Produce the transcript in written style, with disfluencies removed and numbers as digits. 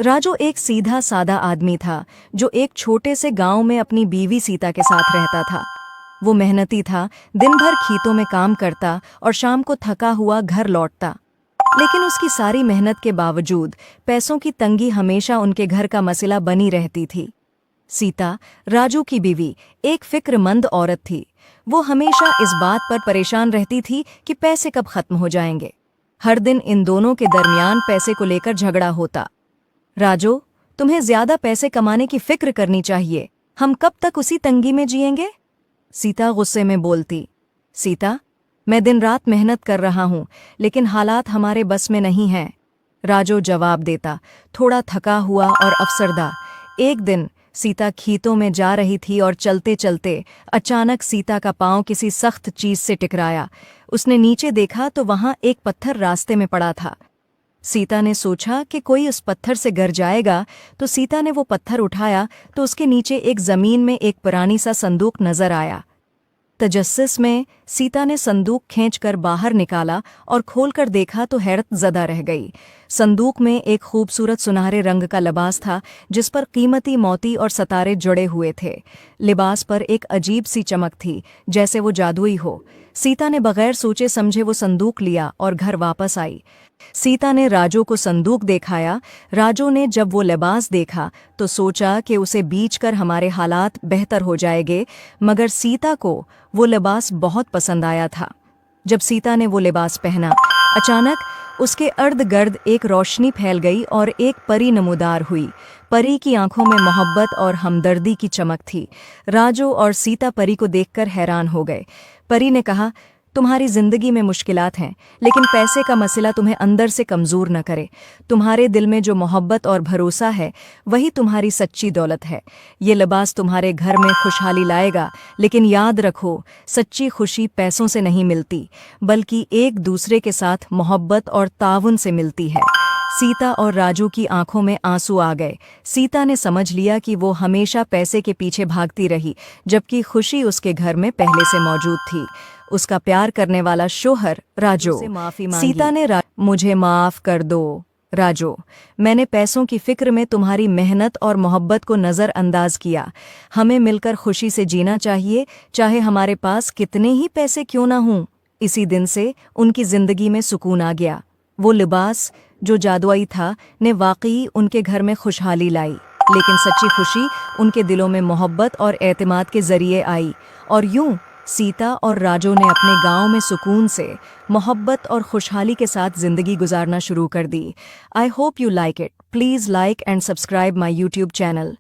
राजू एक सीधा सादा आदमी था जो एक छोटे से गांव में अपनी बीवी सीता के साथ रहता था। वो मेहनती था, दिन भर खेतों में काम करता और शाम को थका हुआ घर लौटता। लेकिन उसकी सारी मेहनत के बावजूद पैसों की तंगी हमेशा उनके घर का मसला बनी रहती थी। सीता, राजू की बीवी, एक फिक्रमंद औरत थी। वो हमेशा इस बात पर परेशान रहती थी कि पैसे कब खत्म हो जाएंगे। हर दिन इन दोनों के दरमियान पैसे को लेकर झगड़ा होता। राजू, तुम्हें ज्यादा पैसे कमाने की फिक्र करनी चाहिए। हम कब तक उसी तंगी में जिएंगे? सीता गुस्से में बोलती। सीता, मैं दिन रात मेहनत कर रहा हूं, लेकिन हालात हमारे बस में नहीं हैं। राजू जवाब देता, थोड़ा थका हुआ और अफसरदा। एक दिन सीता खेतों में जा रही थी और चलते चलते अचानक सीता का पांव किसी सख्त चीज से टकराया। उसने नीचे देखा तो वहां एक पत्थर रास्ते में पड़ा था। सीता ने सोचा कि कोई उस पत्थर से गिर जाएगा, तो सीता ने वो पत्थर उठाया तो उसके नीचे एक जमीन में एक पुरानी सा संदूक नजर आया। तजस्सुस में सीता ने संदूक खींचकर बाहर निकाला और खोलकर देखा तो हैरत ज़दा रह गई। संदूक में एक खूबसूरत सुनहरे रंग का लिबास था जिस पर कीमती मोती और सितारे जुड़े हुए थे। लिबास पर एक अजीब सी चमक थी, जैसे वो जादुई हो। सीता ने बगैर सोचे समझे वो संदूक लिया और घर वापस आई। सीता ने राजू को संदूक दिखाया। राजू ने जब वो लिबास देखा तो सोचा कि उसे बेचकर हमारे हालात बेहतर हो जाएंगे, मगर सीता को वो लिबास बहुत पसंद आया था। जब सीता ने वो लिबास पहना, अचानक उसके अर्द गिर्द एक रोशनी फैल गई और एक परी नमूदार हुई। परी की आंखों में मोहब्बत और हमदर्दी की चमक थी। राजू और सीता परी को देखकर हैरान हो गए। परी ने कहा, तुम्हारी जिंदगी में मुश्किलात हैं, लेकिन पैसे का मसला तुम्हें अंदर से कमजोर न करे। तुम्हारे दिल में जो मोहब्बत और भरोसा है, वही तुम्हारी सच्ची दौलत है। ये लिबास तुम्हारे घर में खुशहाली लाएगा, लेकिन याद रखो, सच्ची खुशी पैसों से नहीं मिलती, बल्कि एक दूसरे के साथ मोहब्बत और ताउन से मिलती है। सीता और राजू की आंखों में आंसू आ गए। सीता ने समझ लिया कि वो हमेशा पैसे के पीछे भागती रही, जबकि खुशी उसके घर में पहले से मौजूद थी। उसका प्यार करने वाला शोहर राजू से माफी मांगी। सीता ने मुझे माफ कर दो राजू, मैंने पैसों की फिक्र में तुम्हारी मेहनत और मोहब्बत को नज़रअंदाज किया। हमें मिलकर खुशी से जीना चाहिए, चाहे हमारे पास कितने ही पैसे क्यों ना हों। इसी दिन से उनकी जिंदगी में सुकून आ गया। वो लिबास जो जादुई था ने वाकई उनके घर में खुशहाली लाई, लेकिन सच्ची खुशी उनके दिलों में मोहब्बत और एतमाद के जरिए आई। और यूं सीता और राजू ने अपने गांव में सुकून से, मोहब्बत और खुशहाली के साथ जिंदगी गुजारना शुरू कर दी। I hope you like it. Please like and subscribe my YouTube channel.